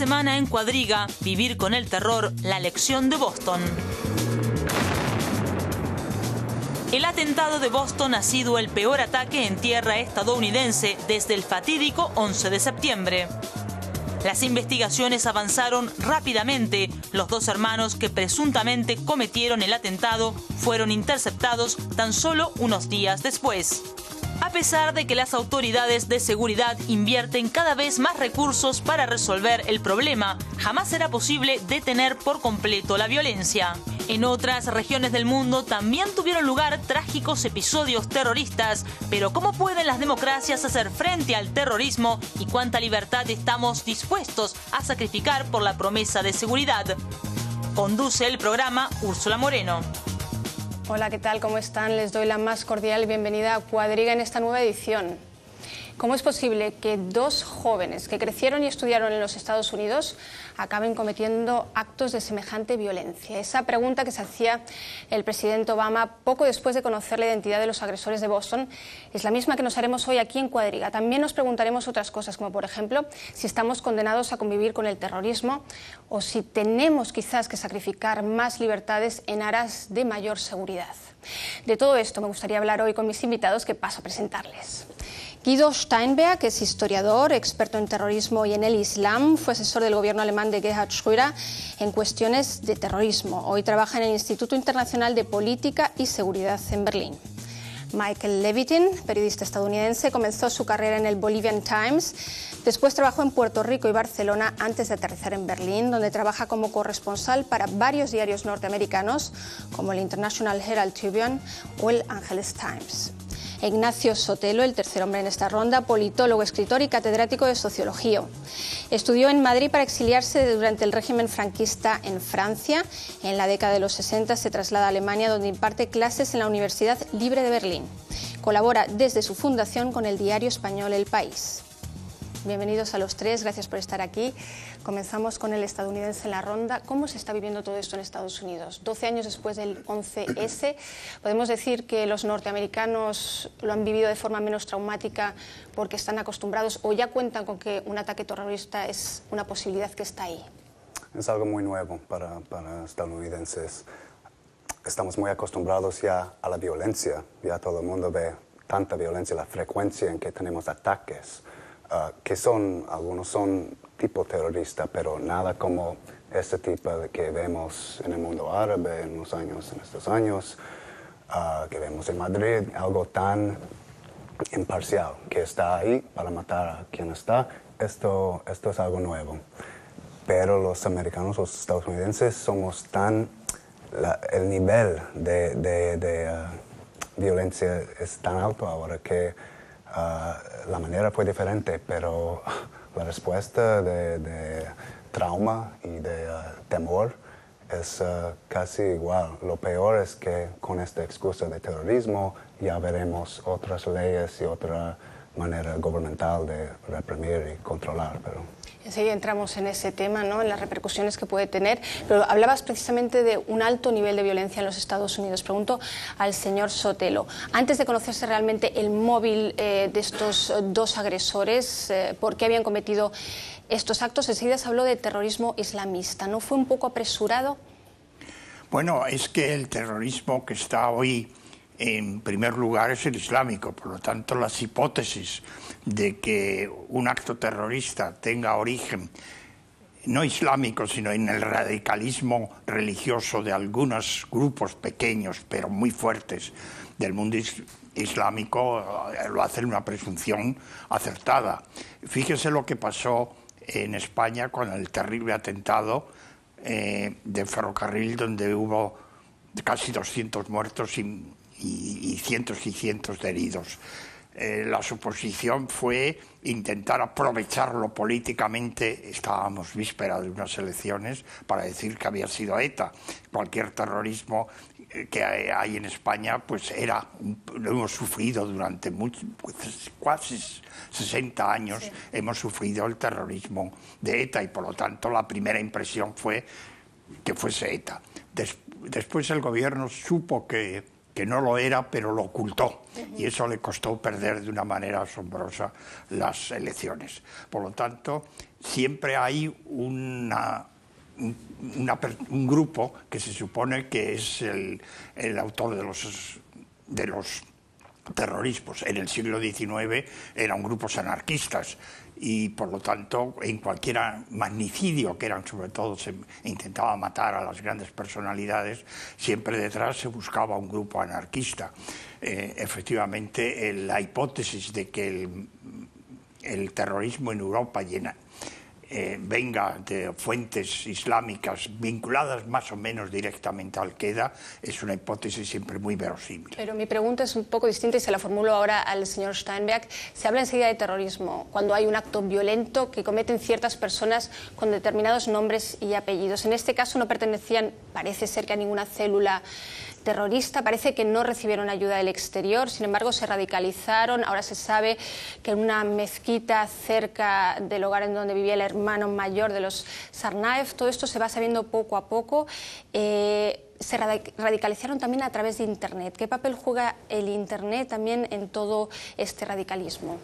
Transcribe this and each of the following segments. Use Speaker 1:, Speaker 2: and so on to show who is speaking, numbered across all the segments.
Speaker 1: semana en Cuadriga, vivir con el terror, la lección de Boston. El atentado de Boston ha sido el peor ataque en tierra estadounidense desde el fatídico 11 de septiembre. Las investigaciones avanzaron rápidamente. Los dos hermanos que presuntamente cometieron el atentado fueron interceptados tan solo unos días después. A pesar de que las autoridades de seguridad invierten cada vez más recursos para resolver el problema, jamás será posible detener por completo la violencia. En otras regiones del mundo también tuvieron lugar trágicos episodios terroristas, pero ¿cómo pueden las democracias hacer frente al terrorismo y cuánta libertad estamos dispuestos a sacrificar por la promesa de seguridad? Conduce el programa Úrsula Moreno.
Speaker 2: Hola, ¿qué tal? ¿Cómo están? Les doy la más cordial bienvenida a Cuadriga en esta nueva edición. ¿Cómo es posible que dos jóvenes que crecieron y estudiaron en los Estados Unidos acaben cometiendo actos de semejante violencia? Esa pregunta que se hacía el presidente Obama poco después de conocer la identidad de los agresores de Boston es la misma que nos haremos hoy aquí en Cuadriga. También nos preguntaremos otras cosas, como por ejemplo si estamos condenados a convivir con el terrorismo o si tenemos quizás que sacrificar más libertades en aras de mayor seguridad. De todo esto me gustaría hablar hoy con mis invitados, que paso a presentarles. Guido Steinberg es historiador, experto en terrorismo y en el Islam. Fue asesor del gobierno alemán de Gerhard Schröder en cuestiones de terrorismo. Hoy trabaja en el Instituto Internacional de Política y Seguridad en Berlín. Michael Levitin, periodista estadounidense, comenzó su carrera en el Bolivian Times. Después trabajó en Puerto Rico y Barcelona antes de aterrizar en Berlín, donde trabaja como corresponsal para varios diarios norteamericanos, como el International Herald Tribune o el Angeles Times. Ignacio Sotelo, el tercer hombre en esta ronda, politólogo, escritor y catedrático de Sociología. Estudió en Madrid para exiliarse durante el régimen franquista en Francia. En la década de los 60 se traslada a Alemania, donde imparte clases en la Universidad Libre de Berlín. Colabora desde su fundación con el diario español El País. Bienvenidos a los tres, gracias por estar aquí. Comenzamos con el estadounidense en la ronda. ¿Cómo se está viviendo todo esto en Estados Unidos? 12 años después del 11S, ¿podemos decir que los norteamericanos lo han vivido de forma menos traumática porque están acostumbrados o ya cuentan con que un ataque terrorista es una posibilidad que está ahí?
Speaker 3: Es algo muy nuevo para estadounidenses. Estamos muy acostumbrados ya a la violencia. Ya todo el mundo ve tanta violencia, la frecuencia en que tenemos ataques. Que algunos son tipo terrorista, pero nada como este tipo que vemos en el mundo árabe en estos años, que vemos en Madrid, algo tan imparcial, que está ahí para matar a quien está. Esto es algo nuevo. Pero los americanos, los estadounidenses, somos el nivel de violencia es tan alto ahora que la manera fue diferente, pero la respuesta de trauma y de temor es casi igual. Lo peor es que con esta excusa de terrorismo ya veremos otras leyes y otra manera gubernamental de reprimir y controlar.
Speaker 2: Enseguida entramos en ese tema, ¿no?, en las repercusiones que puede tener, pero hablabas precisamente de un alto nivel de violencia en los Estados Unidos. Pregunto al señor Sotelo, antes de conocerse realmente el móvil de estos dos agresores, por qué habían cometido estos actos, enseguida se habló de terrorismo islamista. ¿No fue un poco apresurado?
Speaker 4: Bueno, es que el terrorismo que está hoy en primer lugar es el islámico, por lo tanto las hipótesis de que un acto terrorista tenga origen no islámico, sino en el radicalismo religioso de algunos grupos pequeños pero muy fuertes del mundo islámico, lo hacen una presunción acertada. Fíjese lo que pasó en España con el terrible atentado de ferrocarril, donde hubo casi 200 muertos y cientos de heridos. La suposición fue intentar aprovecharlo políticamente. Estábamos víspera de unas elecciones para decir que había sido ETA. Cualquier terrorismo que hay en España, pues lo hemos sufrido durante casi 60 años. Sí. Hemos sufrido el terrorismo de ETA y por lo tanto la primera impresión fue que fuese ETA. Después el gobierno supo que que no lo era, pero lo ocultó. Y eso le costó perder de una manera asombrosa las elecciones. Por lo tanto, siempre hay un grupo que se supone que es el autor de los terrorismos. En el siglo XIX eran grupos anarquistas y por lo tanto en cualquier magnicidio, que eran sobre todo, se intentaba matar a las grandes personalidades, siempre detrás se buscaba un grupo anarquista. Efectivamente, la hipótesis de que el terrorismo en Europa venga de fuentes islámicas vinculadas más o menos directamente a Al-Qaeda es una hipótesis siempre muy verosímil.
Speaker 2: Pero mi pregunta es un poco distinta y se la formulo ahora al señor Steinberg. Se habla enseguida de terrorismo cuando hay un acto violento que cometen ciertas personas con determinados nombres y apellidos. En este caso no pertenecían, parece ser, que a ninguna célula terrorista, parece que no recibieron ayuda del exterior, sin embargo se radicalizaron. Ahora se sabe que en una mezquita cerca del hogar en donde vivía el hermano mayor de los Tsarnaev, todo esto se va sabiendo poco a poco. Se radicalizaron también a través de Internet. ¿Qué papel juega el Internet también en todo este radicalismo?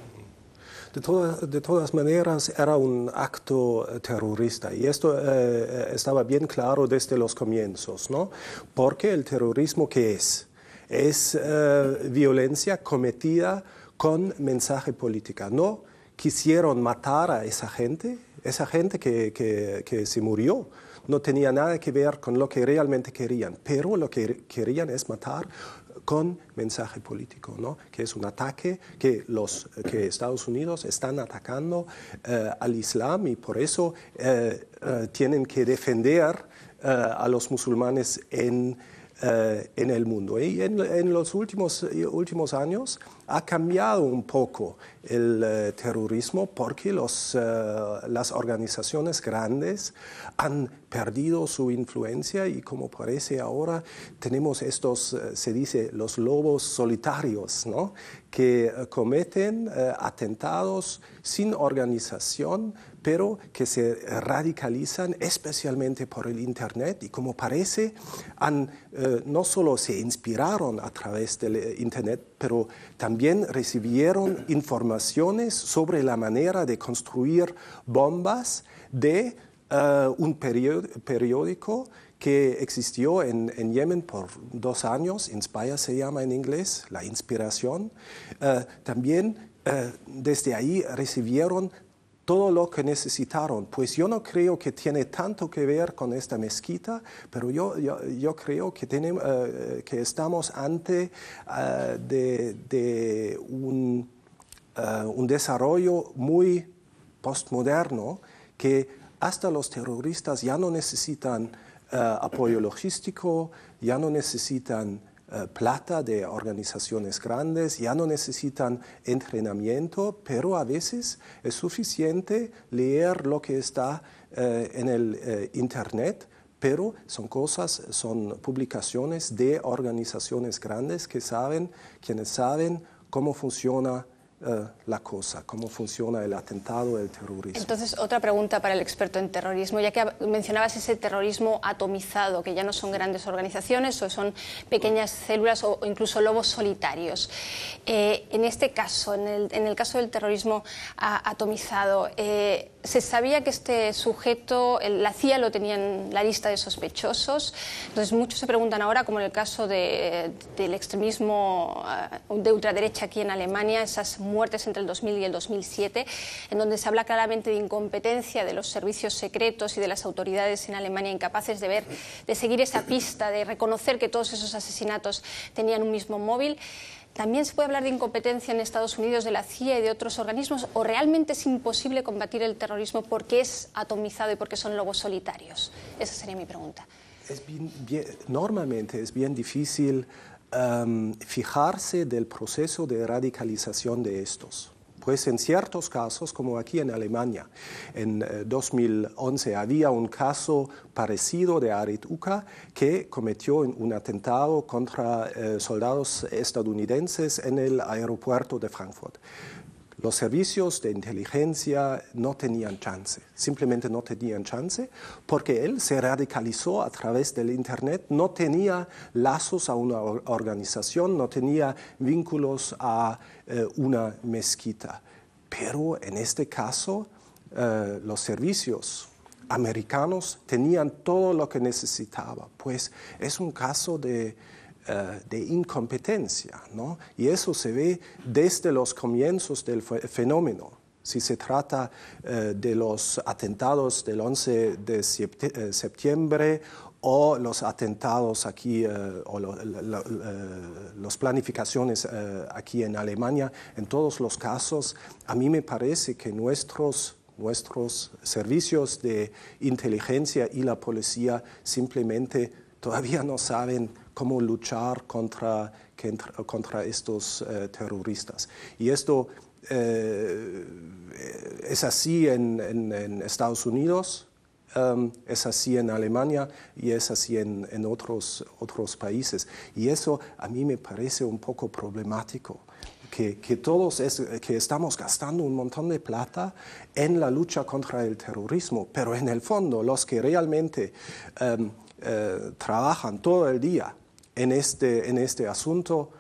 Speaker 5: De todas maneras, era un acto terrorista y esto estaba bien claro desde los comienzos, ¿no? Porque el terrorismo, ¿qué es? Es violencia cometida con mensaje político. No quisieron matar a esa gente que se murió. No tenía nada que ver con lo que realmente querían, pero lo que querían es matar con mensaje político, ¿no? Que es un ataque que Estados Unidos están atacando al Islam y por eso tienen que defender a los musulmanes en el mundo. Y en los últimos años ha cambiado un poco el terrorismo porque las organizaciones grandes han perdido su influencia y como parece ahora tenemos estos, se dice, los lobos solitarios, ¿no? Que cometen atentados sin organización, pero que se radicalizan especialmente por el Internet y como parece no solo se inspiraron a través del Internet, pero también recibieron informaciones sobre la manera de construir bombas de un periódico que existió en Yemen por 2 años, Inspire se llama en inglés, La Inspiración. También desde ahí recibieron todo lo que necesitaron. Pues yo no creo que tiene tanto que ver con esta mezquita, pero yo creo que estamos ante de un desarrollo muy postmoderno que hasta los terroristas ya no necesitan apoyo logístico, ya no necesitan plata de organizaciones grandes, ya no necesitan entrenamiento, pero a veces es suficiente leer lo que está en el Internet, pero son publicaciones de organizaciones grandes quienes saben cómo funciona la cosa, cómo funciona el atentado, el terrorismo.
Speaker 2: Entonces, otra pregunta para el experto en terrorismo, ya que mencionabas ese terrorismo atomizado, que ya no son grandes organizaciones o son pequeñas células o incluso lobos solitarios. En este caso, en el caso del terrorismo atomizado, se sabía que este sujeto, la CIA lo tenía en la lista de sospechosos, entonces muchos se preguntan ahora, como en el caso del extremismo de ultraderecha aquí en Alemania, esas muertes entre el 2000 y el 2007, en donde se habla claramente de incompetencia de los servicios secretos y de las autoridades en Alemania incapaces de seguir esa pista, de reconocer que todos esos asesinatos tenían un mismo móvil. ¿También se puede hablar de incompetencia en Estados Unidos de la CIA y de otros organismos? ¿O realmente es imposible combatir el terrorismo porque es atomizado y porque son lobos solitarios? Esa sería mi pregunta.
Speaker 5: Normalmente es bien difícil fijarse del proceso de radicalización de estos. Pues en ciertos casos, como aquí en Alemania, en 2011 había un caso parecido de Arit Uca que cometió un atentado contra soldados estadounidenses en el aeropuerto de Frankfurt. Los servicios de inteligencia no tenían chance, simplemente no tenían chance, porque él se radicalizó a través del Internet, no tenía lazos a una organización, no tenía vínculos a una mezquita. Pero en este caso, los servicios americanos tenían todo lo que necesitaba, pues es un caso de incompetencia, ¿no? Y eso se ve desde los comienzos del fenómeno. Si se trata de los atentados del 11 de septiembre o los atentados aquí, o las planificaciones aquí en Alemania, en todos los casos, a mí me parece que nuestros servicios de inteligencia y la policía simplemente todavía no saben cómo luchar contra estos terroristas. Y esto es así en Estados Unidos, es así en Alemania y es así en otros países. Y eso a mí me parece un poco problemático. Que estamos gastando un montón de plata en la lucha contra el terrorismo, pero en el fondo los que realmente trabajan todo el día en este asunto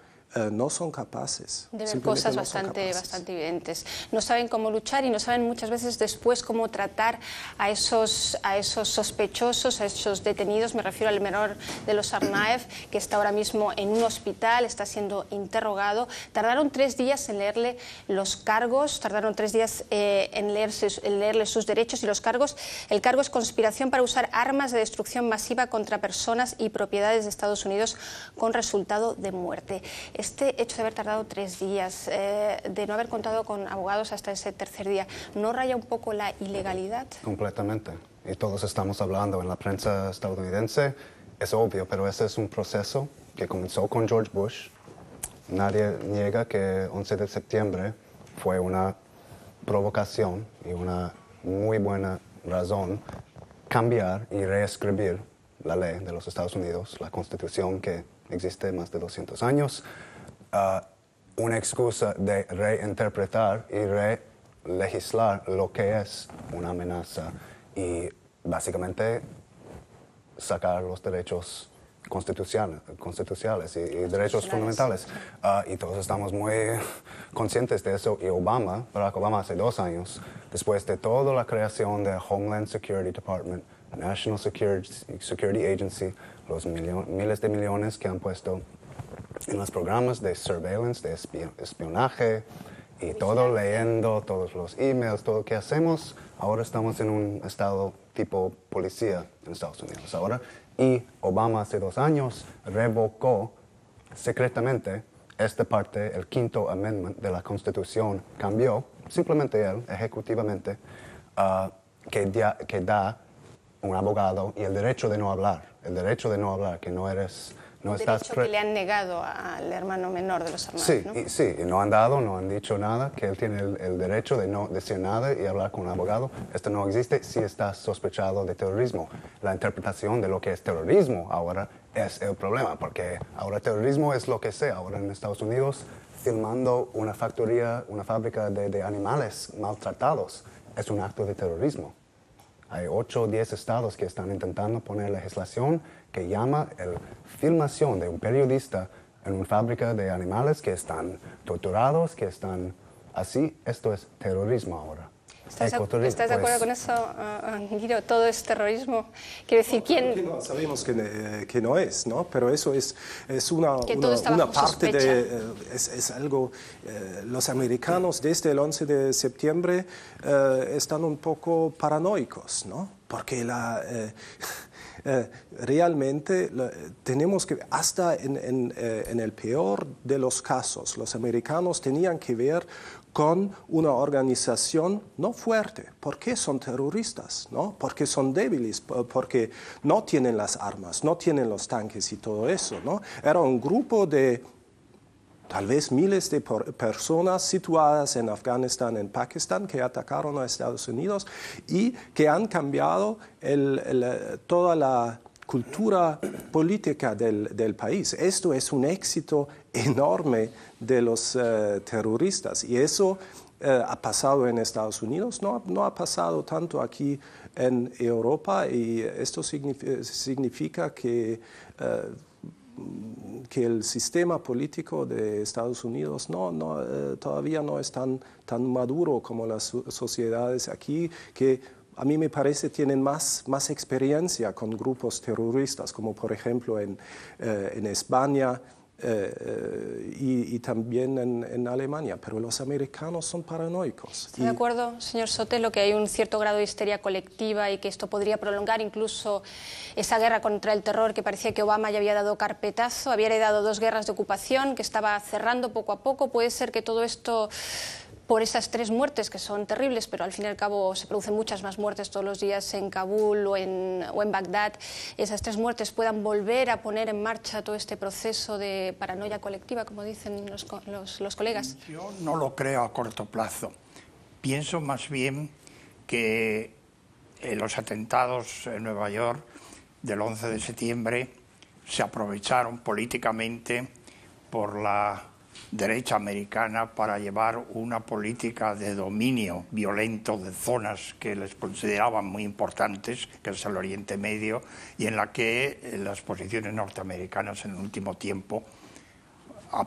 Speaker 5: no son capaces.
Speaker 2: De ver cosas bastante evidentes. No saben cómo luchar y no saben muchas veces después cómo tratar a esos sospechosos, a esos detenidos. Me refiero al menor de los Tsarnaev, que está ahora mismo en un hospital, está siendo interrogado. Tardaron 3 días en leerle los cargos, tardaron 3 días en leerle sus derechos y los cargos. El cargo es conspiración para usar armas de destrucción masiva contra personas y propiedades de Estados Unidos con resultado de muerte. Este hecho de haber tardado 3 días, de no haber contado con abogados hasta ese tercer día, ¿no raya un poco la ilegalidad?
Speaker 3: Completamente. Y todos estamos hablando en la prensa estadounidense, es obvio, pero ese es un proceso que comenzó con George Bush. Nadie niega que 11 de septiembre fue una provocación y una muy buena razón cambiar y reescribir la ley de los Estados Unidos, la Constitución que existe más de 200 años, una excusa de reinterpretar y relegislar lo que es una amenaza y básicamente sacar los derechos constitucionales y derechos fundamentales. Y todos estamos muy conscientes de eso. Y Barack Obama hace 2 años, después de toda la creación del Homeland Security Department, National Security Agency, los miles de millones que han puesto en los programas de surveillance, de espionaje, y todo leyendo, todos los emails, todo lo que hacemos, ahora estamos en un estado tipo policía en Estados Unidos ahora. Y Obama hace 2 años revocó secretamente esta parte, el quinto amendment de la Constitución, cambió, simplemente él, ejecutivamente, que da un abogado y el derecho de no hablar, que no estás...
Speaker 2: derecho que le han negado al hermano menor de los hermanos,
Speaker 3: sí,
Speaker 2: ¿no?
Speaker 3: Sí, y no han dicho nada, que él tiene el derecho de no decir nada y hablar con un abogado. Esto no existe si estás sospechado de terrorismo. La interpretación de lo que es terrorismo ahora es el problema, porque ahora terrorismo es lo que sea. Ahora en Estados Unidos, filmando una fábrica de animales maltratados, es un acto de terrorismo. Hay 8 o 10 estados que están intentando poner legislación que llama la filmación de un periodista en una fábrica de animales que están torturados, que están así. Esto es terrorismo ahora.
Speaker 2: ¿Estás de acuerdo con eso, Guido? ¿Todo es terrorismo? Quiero decir, ¿quién...?
Speaker 5: No, sabemos que no es, ¿no? Pero eso es una parte
Speaker 2: sospecha.
Speaker 5: es algo... los americanos desde el 11 de septiembre están un poco paranoicos, ¿no? Porque realmente tenemos que, hasta en el peor de los casos, los americanos tenían que ver con una organización no fuerte. ¿Por qué son terroristas? ¿No? Porque son débiles, porque no tienen las armas, no tienen los tanques y todo eso, ¿no? Era un grupo de tal vez miles de personas situadas en Afganistán, en Pakistán, que atacaron a Estados Unidos y que han cambiado toda cultura política del país. Esto es un éxito enorme de los terroristas y eso ha pasado en Estados Unidos, no ha pasado tanto aquí en Europa, y esto significa que el sistema político de Estados Unidos todavía no es tan maduro como las sociedades aquí, que a mí me parece tienen más experiencia con grupos terroristas, como por ejemplo en España y también en Alemania, pero los americanos son paranoicos.
Speaker 2: ¿Está de acuerdo, señor Sotelo, que hay un cierto grado de histeria colectiva y que esto podría prolongar incluso esa guerra contra el terror que parecía que Obama ya había dado carpetazo, había heredado 2 guerras de ocupación que estaba cerrando poco a poco? ¿Puede ser que todo esto, por esas 3 muertes que son terribles, pero al fin y al cabo se producen muchas más muertes todos los días en Kabul o en Bagdad, esas 3 muertes puedan volver a poner en marcha todo este proceso de paranoia colectiva, como dicen los colegas?
Speaker 4: Yo no lo creo a corto plazo. Pienso más bien que los atentados en Nueva York del 11 de septiembre se aprovecharon políticamente por la derecha americana para llevar una política de dominio violento de zonas que les consideraban muy importantes, que es el Oriente Medio, y en la que las posiciones norteamericanas en el último tiempo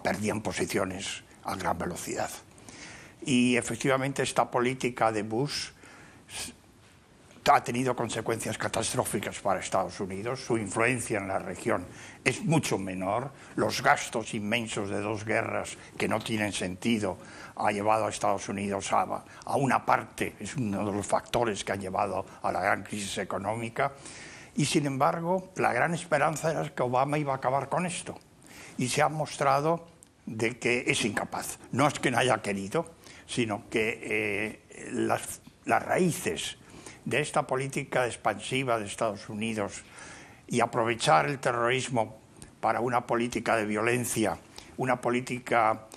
Speaker 4: perdían posiciones a gran velocidad. Y efectivamente esta política de Bush ha tenido consecuencias catastróficas para Estados Unidos. Su influencia en la región es mucho menor. Los gastos inmensos de 2 guerras que no tienen sentido ha llevado a Estados Unidos a una parte, es uno de los factores que han llevado a la gran crisis económica. Y sin embargo, la gran esperanza era que Obama iba a acabar con esto. Y se ha mostrado de que es incapaz. No es que no haya querido, sino que las raíces de esta política expansiva de Estados Unidos y aprovechar el terrorismo para una política de violencia, una política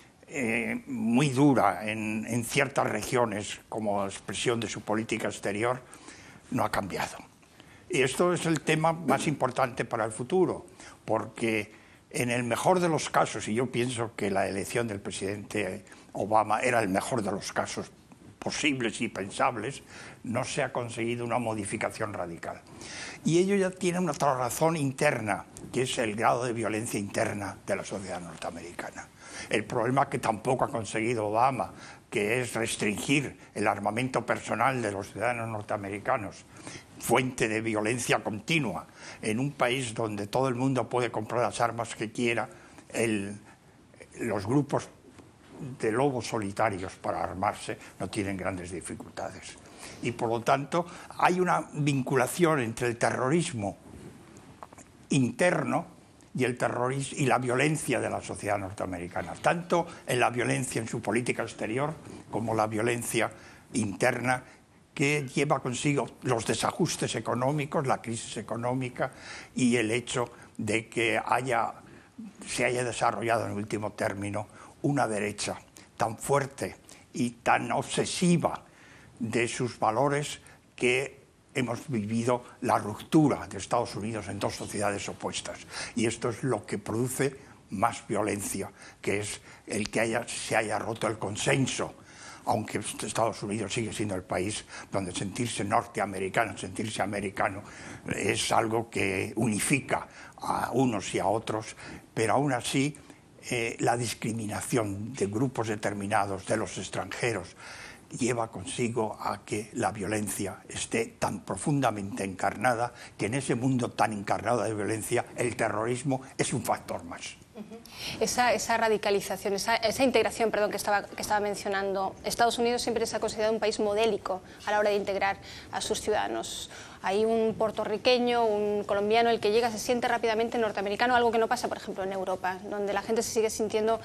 Speaker 4: muy dura en ciertas regiones como expresión de su política exterior, no ha cambiado. Y esto es el tema más importante para el futuro, porque en el mejor de los casos, y yo pienso que la elección del presidente Obama era el mejor de los casos posibles y pensables, no se ha conseguido una modificación radical. Y ello ya tiene una otra razón interna, que es el grado de violencia interna de la sociedad norteamericana. El problema que tampoco ha conseguido Obama, que es restringir el armamento personal de los ciudadanos norteamericanos, fuente de violencia continua, en un país donde todo el mundo puede comprar las armas que quiera, los grupos de lobos solitarios para armarse no tienen grandes dificultades. Y por lo tanto hay una vinculación entre el terrorismo interno y y la violencia de la sociedad norteamericana, tanto en la violencia en su política exterior como la violencia interna que lleva consigo los desajustes económicos, la crisis económica y el hecho de que se haya desarrollado en último término una derecha tan fuerte y tan obsesiva de sus valores que hemos vivido la ruptura de Estados Unidos en 2 sociedades opuestas. Y esto es lo que produce más violencia, que es el que se haya roto el consenso, aunque Estados Unidos sigue siendo el país donde sentirse norteamericano, sentirse americano, es algo que unifica a unos y a otros, pero aún así la discriminación de grupos determinados de los extranjeros lleva consigo a que la violencia esté tan profundamente encarnada que en ese mundo tan encarnado de violencia el terrorismo es un factor más.
Speaker 2: Esa radicalización, esa integración, perdón, que estaba mencionando, Estados Unidos siempre se ha considerado un país modélico a la hora de integrar a sus ciudadanos. Hay un puertorriqueño, un colombiano, el que llega se siente rápidamente norteamericano, algo que no pasa, por ejemplo, en Europa, donde la gente se sigue sintiendo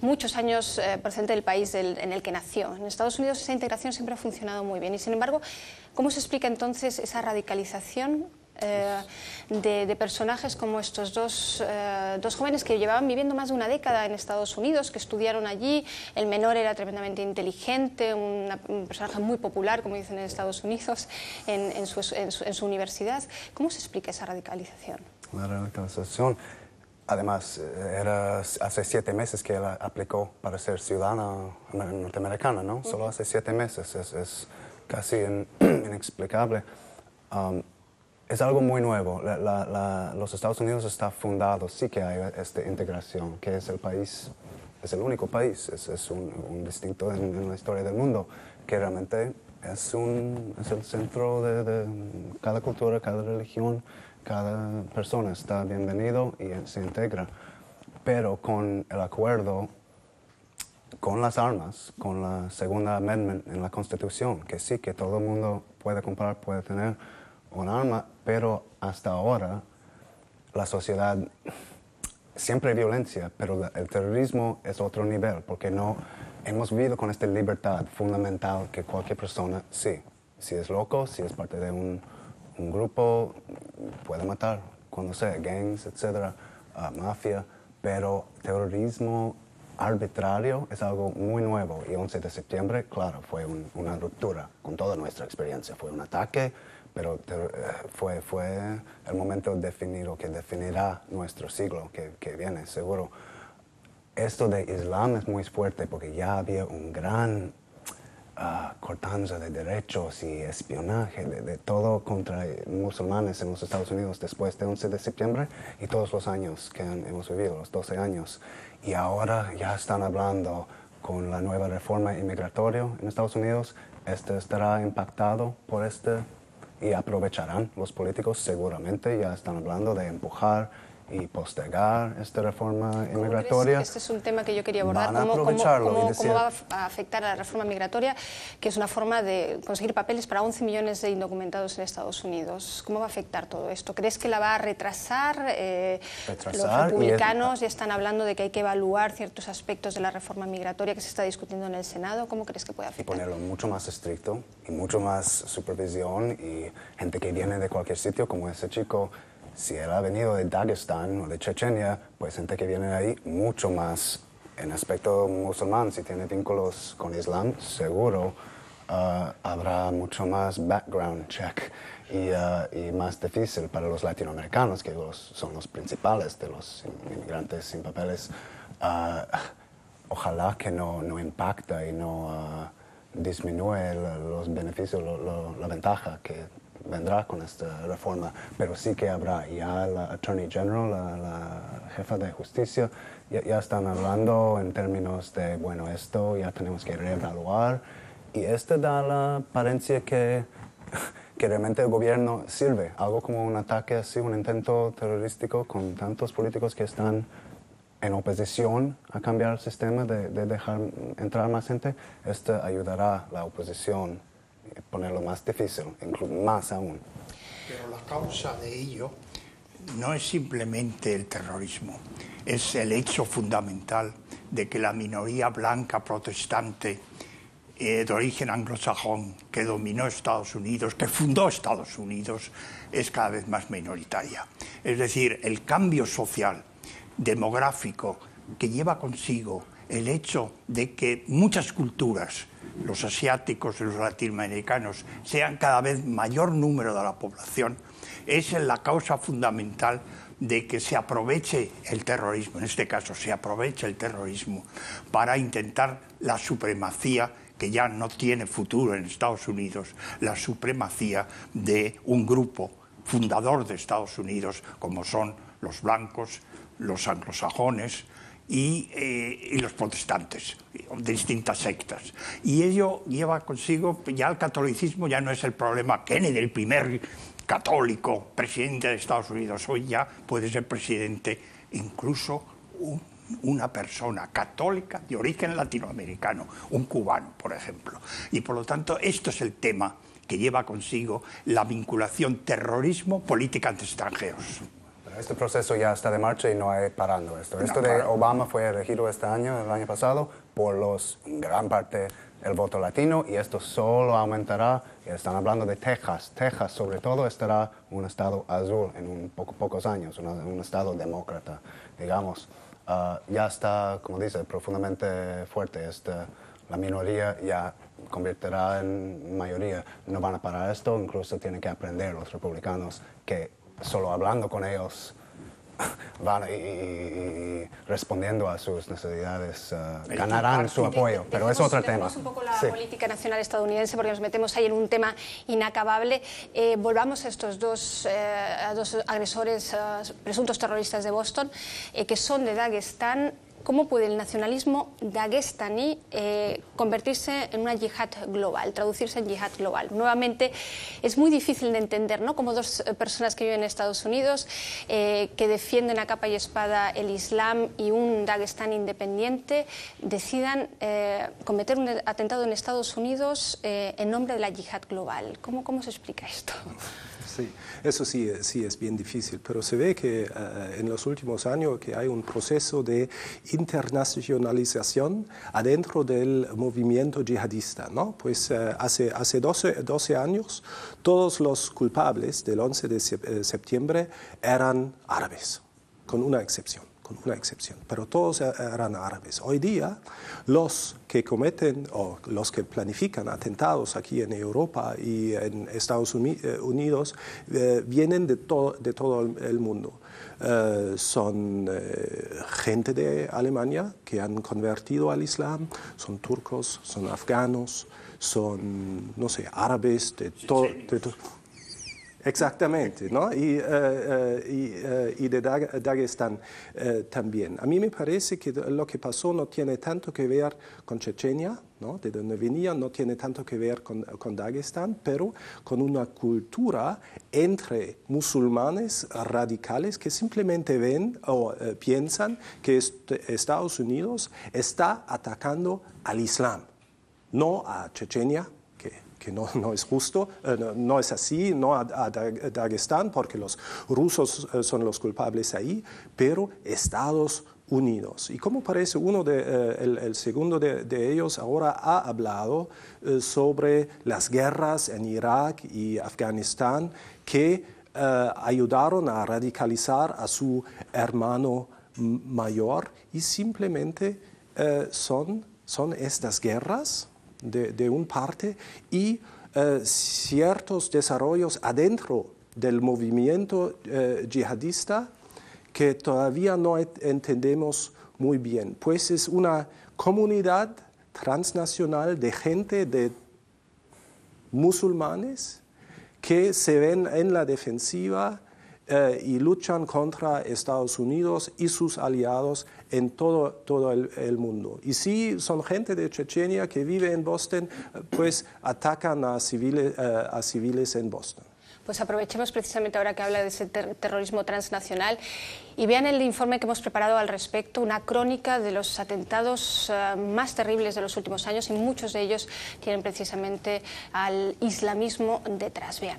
Speaker 2: muchos años procedente del país en el que nació. En Estados Unidos esa integración siempre ha funcionado muy bien y, sin embargo, ¿cómo se explica entonces esa radicalización de personajes como estos dos jóvenes que llevaban viviendo más de una década en Estados Unidos, que estudiaron allí. El menor era tremendamente inteligente, un personaje muy popular, como dicen en Estados Unidos, en su universidad. ¿Cómo se explica esa radicalización?
Speaker 3: La radicalización, además, era hace 7 meses que él aplicó para ser ciudadana norteamericana, ¿no? Solo hace 7 meses, es casi inexplicable. Es algo muy nuevo. Los Estados Unidos está fundado, sí que hay esta integración, que es el país, es el único país, es un distinto en la historia del mundo, que realmente es el centro de cada cultura, cada religión, cada persona está bienvenido y se integra. Pero con el acuerdo, con las armas, con la Segunda Amendment en la Constitución, que sí, que todo el mundo puede comprar, puede tener un arma, pero hasta ahora la sociedad, siempre hay violencia, pero el terrorismo es otro nivel, porque no hemos vivido con esta libertad fundamental que cualquier persona, sí, si es loco, si es parte de un grupo, puede matar, cuando sea, gangs, etcétera, mafia, pero terrorismo arbitrario es algo muy nuevo, y 11 de septiembre, claro, fue una ruptura con toda nuestra experiencia, fue un ataque, pero fue el momento definido que definirá nuestro siglo que viene, seguro. Esto de Islam es muy fuerte porque ya había un gran cortanza de derechos y espionaje de todo contra musulmanes en los Estados Unidos después de 11 de septiembre y todos los años que hemos vivido, los 12 años. Y ahora ya están hablando con la nueva reforma inmigratoria en Estados Unidos, estará impactado por y aprovecharán los políticos, seguramente ya están hablando de empujar y postergar esta reforma inmigratoria.
Speaker 2: Este es un tema que yo quería abordar.
Speaker 3: Van a aprovecharlo
Speaker 2: ¿Cómo va a afectar a la reforma migratoria, que es una forma de conseguir papeles para 11 millones de indocumentados en Estados Unidos? ¿Cómo va a afectar todo esto? ¿Crees que la va a retrasar? Los republicanos ya están hablando de que hay que evaluar ciertos aspectos de la reforma migratoria que se está discutiendo en el Senado. ¿Cómo crees que puede afectar?
Speaker 3: Y ponerlo mucho más estricto y mucho más supervisión, y gente que viene de cualquier sitio, como ese chico. Si él ha venido de Dagestán o de Chechenia, pues gente que viene de ahí mucho más en aspecto musulmán. Si tiene vínculos con Islam, seguro habrá mucho más background check y más difícil para los latinoamericanos, que son los principales de los inmigrantes sin papeles. Ojalá que no impacta y no disminuye los beneficios, la ventaja que vendrá con esta reforma, pero sí que habrá. Ya la Attorney General, la jefa de justicia, ya están hablando en términos de, bueno, esto ya tenemos que reevaluar, y da la apariencia que realmente el gobierno sirve, algo como un ataque así, un intento terrorístico con tantos políticos que están en oposición a cambiar el sistema, de dejar entrar más gente. Ayudará a la oposición ponerlo más difícil, más aún.
Speaker 4: Pero la causa de ello no es simplemente el terrorismo, es el hecho fundamental de que la minoría blanca protestante de origen anglosajón que dominó Estados Unidos, que fundó Estados Unidos, es cada vez más minoritaria. Es decir, el cambio social, demográfico, que lleva consigo el hecho de que muchas culturas, los asiáticos y los latinoamericanos, sean cada vez mayor número de la población, es la causa fundamental de que se aproveche el terrorismo, en este caso se aprovecha el terrorismo para intentar la supremacía, que ya no tiene futuro en Estados Unidos, la supremacía de un grupo fundador de Estados Unidos, como son los blancos, los anglosajones y los protestantes, de distintas sectas. Y ello lleva consigo, ya el catolicismo ya no es el problema. Kennedy, el primer católico presidente de Estados Unidos, hoy ya puede ser presidente incluso una persona católica de origen latinoamericano, un cubano, por ejemplo. Y por lo tanto, esto es el tema que lleva consigo la vinculación terrorismo-política ante extranjeros.
Speaker 3: Este proceso ya está de marcha y no hay parando esto. Esto de Obama fue elegido este año, el año pasado, por en gran parte el voto latino y esto solo aumentará. Están hablando de Texas. Texas, sobre todo, estará un estado azul en pocos años, un estado demócrata, digamos. Ya está, como dice, profundamente fuerte. La minoría ya convertirá en mayoría. No van a parar esto, incluso tienen que aprender los republicanos que solo hablando con ellos van y respondiendo a sus necesidades ganarán su apoyo, pero es otro tema.
Speaker 2: Un poco la política nacional estadounidense porque nos metemos ahí en un tema inacabable. Volvamos a estos dos agresores, presuntos terroristas de Boston, que son de Daguestán. ¿Cómo puede el nacionalismo dagestaní convertirse en una yihad global, traducirse en yihad global? Nuevamente, es muy difícil de entender, ¿no? Como dos personas que viven en Estados Unidos, que defienden a capa y espada el Islam y un Dagestán independiente, decidan cometer un atentado en Estados Unidos en nombre de la yihad global. ¿Cómo se explica esto?
Speaker 5: Sí, eso sí es bien difícil, pero se ve que en los últimos años que hay un proceso de internacionalización adentro del movimiento yihadista, ¿no? Pues hace 12 años todos los culpables del 11 de septiembre eran árabes, con una excepción, pero todos eran árabes. Hoy día los que cometen o los que planifican atentados aquí en Europa y en Estados Unidos vienen de todo el mundo. Son gente de Alemania que han convertido al Islam, son turcos, son afganos, son, no sé, árabes de todo. Exactamente, ¿no? Y de Dagestán también. A mí me parece que lo que pasó no tiene tanto que ver con Chechenia, ¿no? De donde venían, no tiene tanto que ver con Dagestán, pero con una cultura entre musulmanes radicales que simplemente ven o piensan que Estados Unidos está atacando al Islam, no a Chechenia, que no es justo, no es así, no a Dagestán, porque los rusos son los culpables ahí, pero Estados Unidos. Y como parece el segundo de ellos ahora ha hablado sobre las guerras en Irak y Afganistán que ayudaron a radicalizar a su hermano mayor y simplemente son estas guerras de un parte y ciertos desarrollos adentro del movimiento yihadista que todavía no entendemos muy bien, pues es una comunidad transnacional de gente, de musulmanes que se ven en la defensiva y luchan contra Estados Unidos y sus aliados en todo el mundo. Y si son gente de Chechenia que vive en Boston, pues atacan a civiles en Boston.
Speaker 2: Pues aprovechemos precisamente ahora que habla de ese terrorismo transnacional y vean el informe que hemos preparado al respecto, una crónica de los atentados más terribles de los últimos años y muchos de ellos tienen precisamente al islamismo detrás. Vean.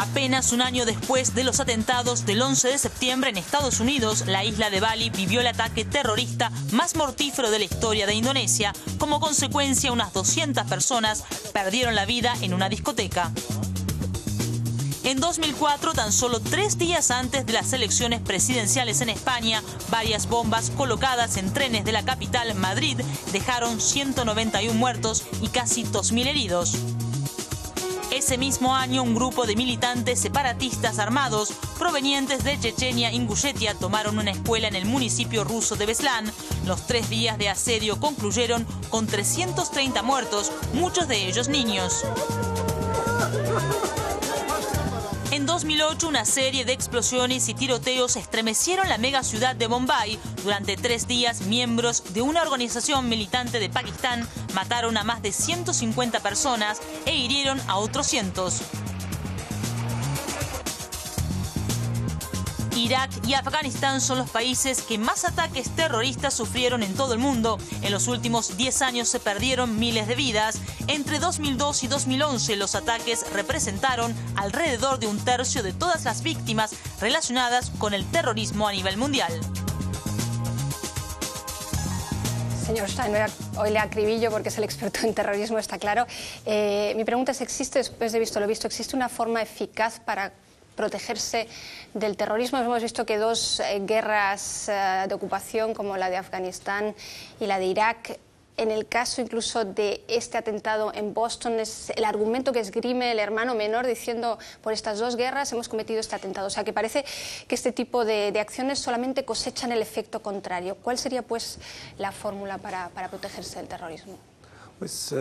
Speaker 1: Apenas un año después de los atentados del 11 de septiembre en Estados Unidos, la isla de Bali vivió el ataque terrorista más mortífero de la historia de Indonesia. Como consecuencia, unas 200 personas perdieron la vida en una discoteca. En 2004, tan solo 3 días antes de las elecciones presidenciales en España, varias bombas colocadas en trenes de la capital, Madrid, dejaron 191 muertos y casi 2.000 heridos. Ese mismo año, un grupo de militantes separatistas armados provenientes de Chechenia, Ingushetia, tomaron una escuela en el municipio ruso de Beslan. Los 3 días de asedio concluyeron con 330 muertos, muchos de ellos niños. En 2008, una serie de explosiones y tiroteos estremecieron la megaciudad de Bombay. Durante 3 días, miembros de una organización militante de Pakistán mataron a más de 150 personas e hirieron a otros cientos. Irak y Afganistán son los países que más ataques terroristas sufrieron en todo el mundo. En los últimos 10 años se perdieron miles de vidas. Entre 2002 y 2011 los ataques representaron alrededor de 1/3 de todas las víctimas relacionadas con el terrorismo a nivel mundial.
Speaker 2: Señor Stein, hoy le acribillo porque es el experto en terrorismo, está claro. Mi pregunta es, ¿existe, después de visto lo visto, existe una forma eficaz para protegerse del terrorismo? Hemos visto que dos guerras de ocupación, como la de Afganistán y la de Irak, en el caso incluso de este atentado en Boston, es el argumento que esgrime el hermano menor diciendo, por estas dos guerras hemos cometido este atentado. O sea, que parece que este tipo de acciones solamente cosechan el efecto contrario. ¿Cuál sería, pues, la fórmula para protegerse del terrorismo?
Speaker 5: Pues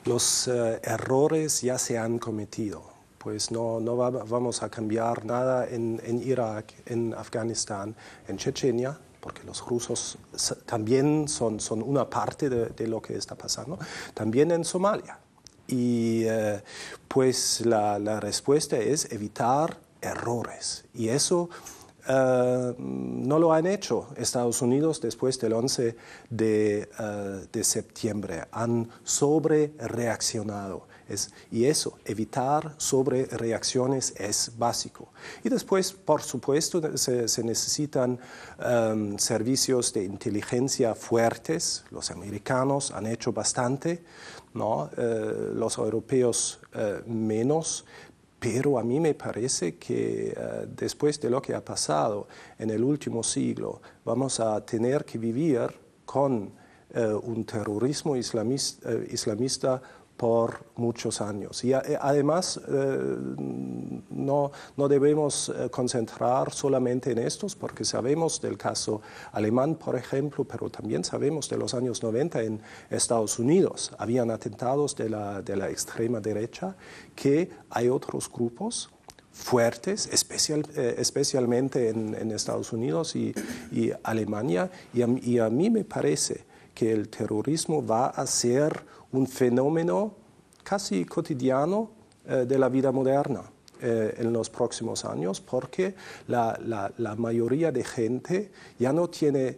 Speaker 5: los errores ya se han cometido. Pues no vamos a cambiar nada en Irak, en Afganistán, en Chechenia, porque los rusos también son una parte de lo que está pasando, también en Somalia. Y pues la respuesta es evitar errores. Y eso no lo han hecho Estados Unidos después del 11 de septiembre. Han sobrereaccionado. Y eso, evitar sobrereacciones es básico. Y después, por supuesto, se necesitan servicios de inteligencia fuertes. Los americanos han hecho bastante, ¿no? Los europeos menos. Pero a mí me parece que después de lo que ha pasado en el último siglo, vamos a tener que vivir con un terrorismo islamista por muchos años. Y además no debemos concentrar solamente en estos, porque sabemos del caso alemán, por ejemplo, pero también sabemos de los años 90 en Estados Unidos. Habían atentados de la extrema derecha, que hay otros grupos fuertes, especialmente en Estados Unidos y Alemania, y a mí me parece que el terrorismo va a ser un fenómeno casi cotidiano de la vida moderna en los próximos años, porque la mayoría de gente ya no tiene,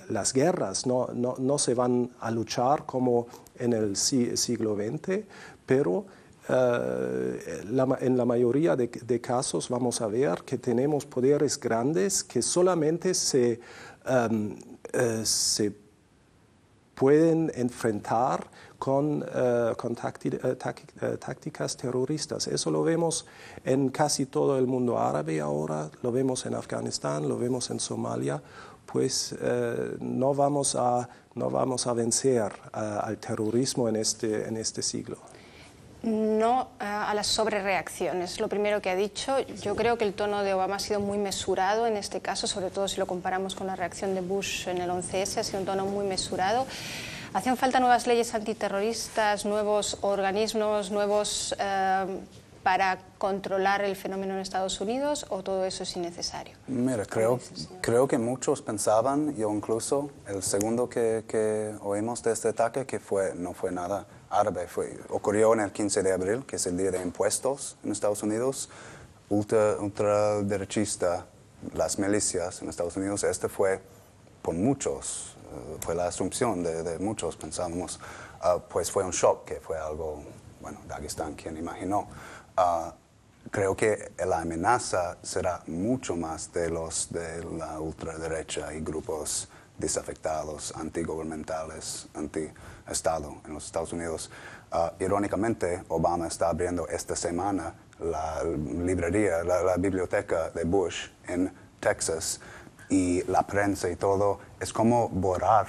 Speaker 5: las guerras no se van a luchar como en el siglo XX, pero en la mayoría de casos vamos a ver que tenemos poderes grandes que solamente se pueden enfrentar con tácticas terroristas. Eso lo vemos en casi todo el mundo árabe ahora, lo vemos en Afganistán, lo vemos en Somalia. Pues no vamos a vencer al terrorismo en este siglo.
Speaker 2: No a las sobrereacciones, lo primero que ha dicho. Yo creo que el tono de Obama ha sido muy mesurado en este caso, sobre todo si lo comparamos con la reacción de Bush en el 11S, ha sido un tono muy mesurado. ¿Hacían falta nuevas leyes antiterroristas, nuevos organismos, nuevos para controlar el fenómeno en Estados Unidos, o todo eso es innecesario?
Speaker 3: Mira, creo que muchos pensaban, yo incluso, el segundo que oímos de este ataque, que no fue nada árabe, ocurrió en el 15 de abril, que es el día de impuestos en Estados Unidos, ultraderechista, las milicias en Estados Unidos. Este fue por muchos, fue la asunción de muchos, pensábamos, pues fue un shock, que fue algo, bueno, Daguestán, quien imaginó. Creo que la amenaza será mucho más de la ultraderecha y grupos desafectados, antigubernamentales, anti-Estado en los Estados Unidos. Irónicamente, Obama está abriendo esta semana la librería, la biblioteca de Bush en Texas, y la prensa y todo es como borrar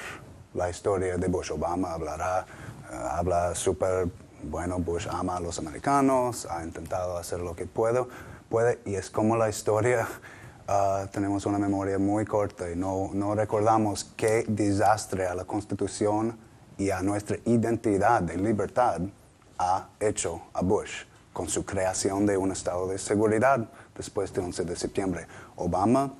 Speaker 3: la historia de Bush. Obama habla súper bueno, Bush ama a los americanos, ha intentado hacer lo que puede, y es como la historia. Tenemos una memoria muy corta y no recordamos qué desastre a la Constitución y a nuestra identidad de libertad ha hecho a Bush con su creación de un estado de seguridad después del 11 de septiembre. Obama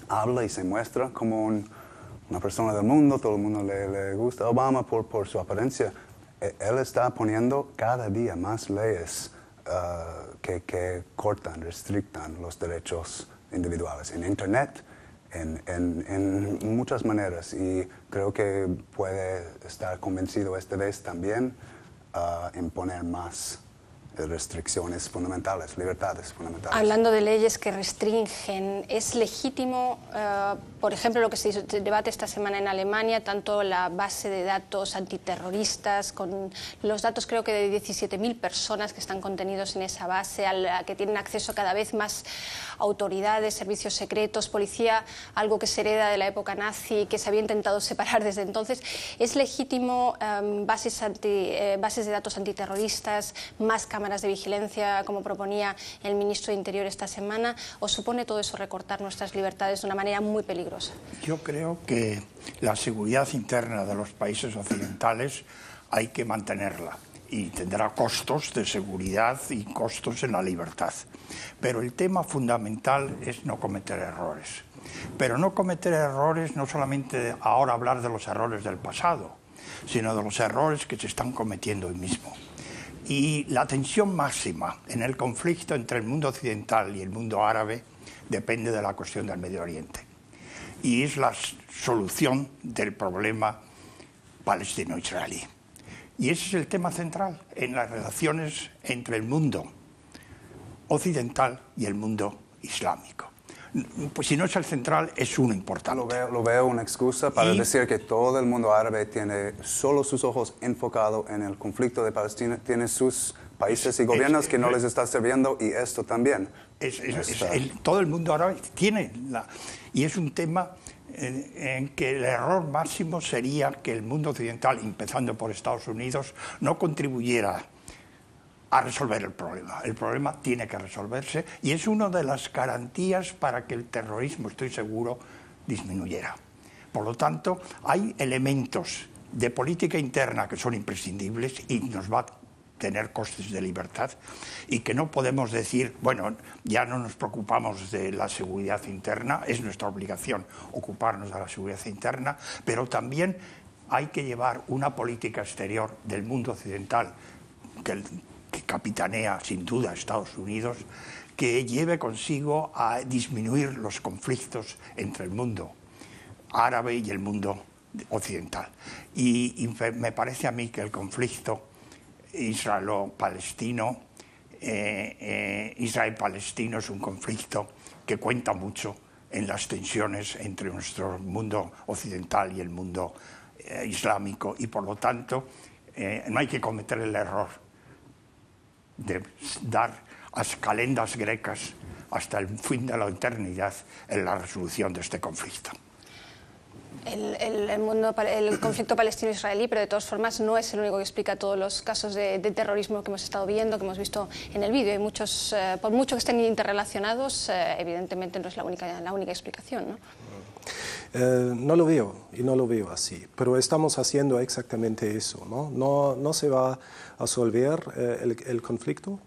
Speaker 3: habla y se muestra como una persona del mundo, todo el mundo le gusta a Obama por su apariencia. Él está poniendo cada día más leyes que cortan, restrictan los derechos individuales en Internet, en muchas maneras, y creo que puede estar convencido esta vez también en poner más restricciones fundamentales, libertades fundamentales.
Speaker 2: Hablando de leyes que restringen, ¿es legítimo, por ejemplo, lo que se debate esta semana en Alemania, tanto la base de datos antiterroristas, con los datos creo que de 17.000 personas que están contenidos en esa base, a la que tienen acceso cada vez más autoridades, servicios secretos, policía, algo que se hereda de la época nazi, que se había intentado separar desde entonces? ¿Es legítimo bases de datos antiterroristas, más cámaras de vigilancia, como proponía el ministro de Interior esta semana, o supone todo eso recortar nuestras libertades de una manera muy peligrosa?
Speaker 4: Yo creo que la seguridad interna de los países occidentales hay que mantenerla y tendrá costos de seguridad y costos en la libertad. Pero el tema fundamental es no cometer errores. Pero no cometer errores, no solamente ahora hablar de los errores del pasado, sino de los errores que se están cometiendo hoy mismo. Y la tensión máxima en el conflicto entre el mundo occidental y el mundo árabe depende de la cuestión del Medio Oriente. Y es la solución del problema palestino-israelí. Y ese es el tema central en las relaciones entre el mundo occidental y el mundo islámico. Pues si no es el central, es uno importante.
Speaker 3: Lo veo una excusa para decir que todo el mundo árabe tiene solo sus ojos enfocados en el conflicto de Palestina, tiene sus países y gobiernos que no les está sirviendo, y esto también.
Speaker 4: Todo el mundo árabe tiene y es un tema en que el error máximo sería que el mundo occidental, empezando por Estados Unidos, no contribuyera a resolver el problema. El problema tiene que resolverse y es una de las garantías para que el terrorismo, estoy seguro, disminuyera. Por lo tanto, hay elementos de política interna que son imprescindibles y nos va a tener costes de libertad, y que no podemos decir, bueno, ya no nos preocupamos de la seguridad interna, es nuestra obligación ocuparnos de la seguridad interna, pero también hay que llevar una política exterior del mundo occidental que capitanea sin duda Estados Unidos, que lleve consigo a disminuir los conflictos entre el mundo árabe y el mundo occidental. Y me parece a mí que el conflicto israelo-palestino es un conflicto que cuenta mucho en las tensiones entre nuestro mundo occidental y el mundo islámico, y por lo tanto no hay que cometer el error de dar a calendas grecas hasta el fin de la eternidad en la resolución de este conflicto.
Speaker 2: El conflicto palestino-israelí, pero de todas formas no es el único que explica todos los casos de terrorismo que hemos estado viendo, que hemos visto en el vídeo. Hay muchos, por mucho que estén interrelacionados, evidentemente no es la única explicación, ¿no?
Speaker 5: No lo veo, y no lo veo así, pero estamos haciendo exactamente eso, ¿no? No se va a resolver el conflicto,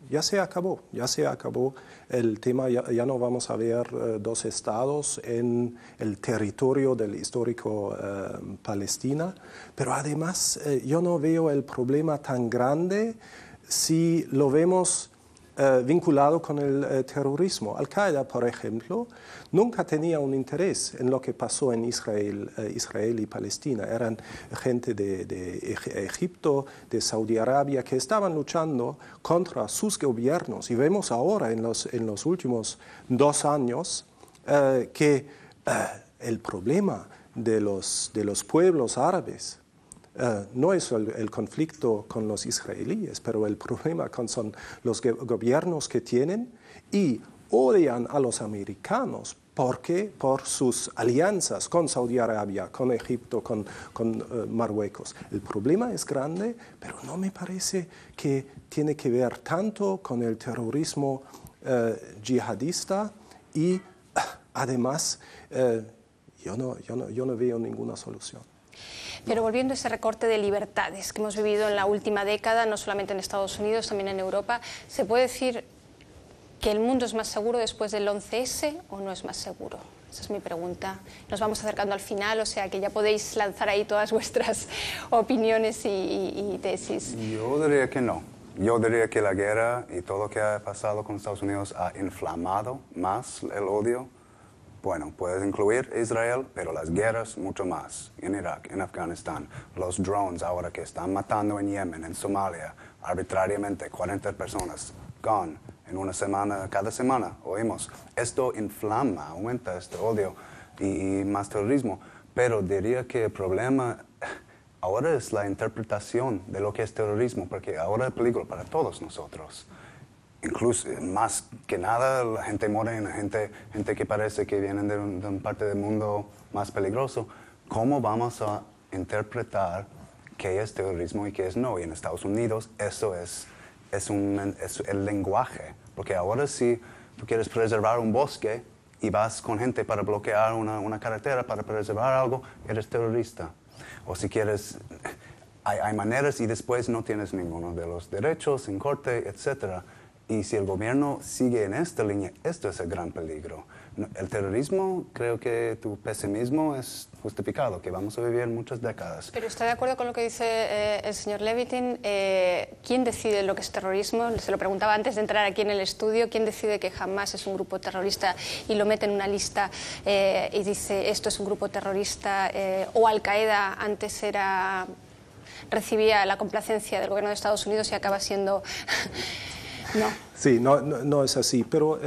Speaker 5: ya se acabó el tema, ya no vamos a ver dos estados en el territorio del histórico Palestina, pero además yo no veo el problema tan grande si lo vemos vinculado con el terrorismo. Al-Qaeda, por ejemplo, nunca tenía un interés en lo que pasó en Israel y Palestina. Eran gente de Egipto, de Saudi Arabia, que estaban luchando contra sus gobiernos. Y vemos ahora, en los últimos 2 años, que el problema de los pueblos árabes no es el conflicto con los israelíes, pero el problema son los gobiernos que tienen y odian a los americanos porque por sus alianzas con Saudi Arabia, con Egipto, con Marruecos. El problema es grande, pero no me parece que tiene que ver tanto con el terrorismo yihadista y además yo no veo ninguna solución.
Speaker 2: Pero volviendo a ese recorte de libertades que hemos vivido en la última década, no solamente en Estados Unidos, también en Europa, ¿se puede decir que el mundo es más seguro después del 11S o no es más seguro? Esa es mi pregunta. Nos vamos acercando al final, o sea que ya podéis lanzar ahí todas vuestras opiniones y tesis.
Speaker 3: Yo diría que no. Yo diría que la guerra y todo lo que ha pasado con Estados Unidos ha inflamado más el odio Bueno, puedes incluir Israel, pero las guerras mucho más. En Irak, en Afganistán, los drones ahora que están matando en Yemen, en Somalia, arbitrariamente 40 personas, gone, en una semana, cada semana, oímos. Esto inflama, aumenta este odio y más terrorismo. Pero diría que el problema ahora es la interpretación de lo que es terrorismo, porque ahora es peligro para todos nosotros. Incluso, más que nada, la gente morena, gente que parece que vienen de una parte del mundo más peligroso. ¿Cómo vamos a interpretar qué es terrorismo y qué es no? Y en Estados Unidos eso es el lenguaje. Porque ahora si tú quieres preservar un bosque y vas con gente para bloquear una carretera, para preservar algo, eres terrorista. O si quieres... Hay maneras y después no tienes ninguno de los derechos en corte, etcétera. Y si el gobierno sigue en esta línea, esto es el gran peligro. El terrorismo, creo que tu pesimismo es justificado, que vamos a vivir muchas décadas.
Speaker 2: Pero ¿está de acuerdo con lo que dice el señor Levitin? ¿Quién decide lo que es terrorismo? Se lo preguntaba antes de entrar aquí en el estudio. ¿Quién decide que Hamas es un grupo terrorista y lo mete en una lista y dice esto es un grupo terrorista? O Al-Qaeda antes recibía la complacencia del gobierno de Estados Unidos y acaba siendo... No.
Speaker 5: Sí, no es así, pero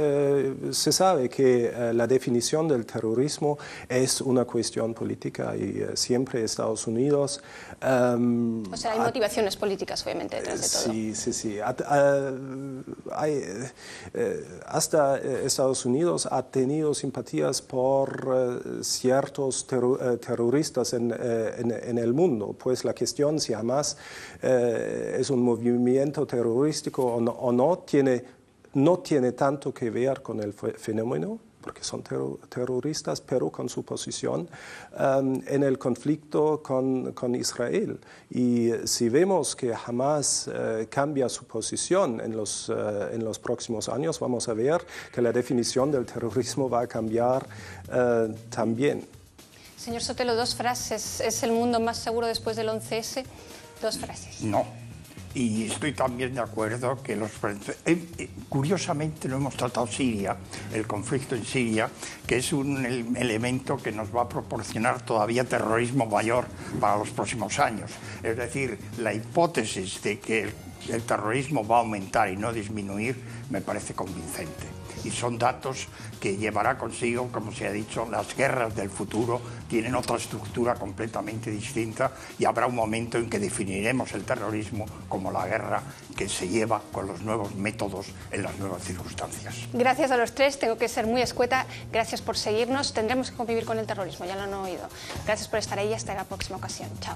Speaker 5: se sabe que la definición del terrorismo es una cuestión política y siempre Estados Unidos...
Speaker 2: o sea, hay motivaciones políticas, obviamente, detrás de todo.
Speaker 5: Sí. Hasta Estados Unidos ha tenido simpatías por ciertos terroristas en el mundo, pues la cuestión si Hamas es un movimiento terrorístico o no tiene tanto que ver con el fenómeno, porque son terroristas, pero con su posición en el conflicto con Israel. Y si vemos que Hamas cambia su posición en los próximos años, vamos a ver que la definición del terrorismo va a cambiar también.
Speaker 2: Señor Sotelo, dos frases. ¿Es el mundo más seguro después del 11S? Dos frases.
Speaker 4: No. Y estoy también de acuerdo que curiosamente no hemos tratado Siria, el conflicto en Siria, que es un elemento que nos va a proporcionar todavía terrorismo mayor para los próximos años. Es decir, la hipótesis de que el terrorismo va a aumentar y no disminuir me parece convincente. Y son datos que llevará consigo, como se ha dicho, las guerras del futuro tienen otra estructura completamente distinta y habrá un momento en que definiremos el terrorismo como la guerra que se lleva con los nuevos métodos en las nuevas circunstancias.
Speaker 2: Gracias a los tres, tengo que ser muy escueta. Gracias por seguirnos. Tendremos que convivir con el terrorismo, ya lo han oído. Gracias por estar ahí y hasta la próxima ocasión. Chao.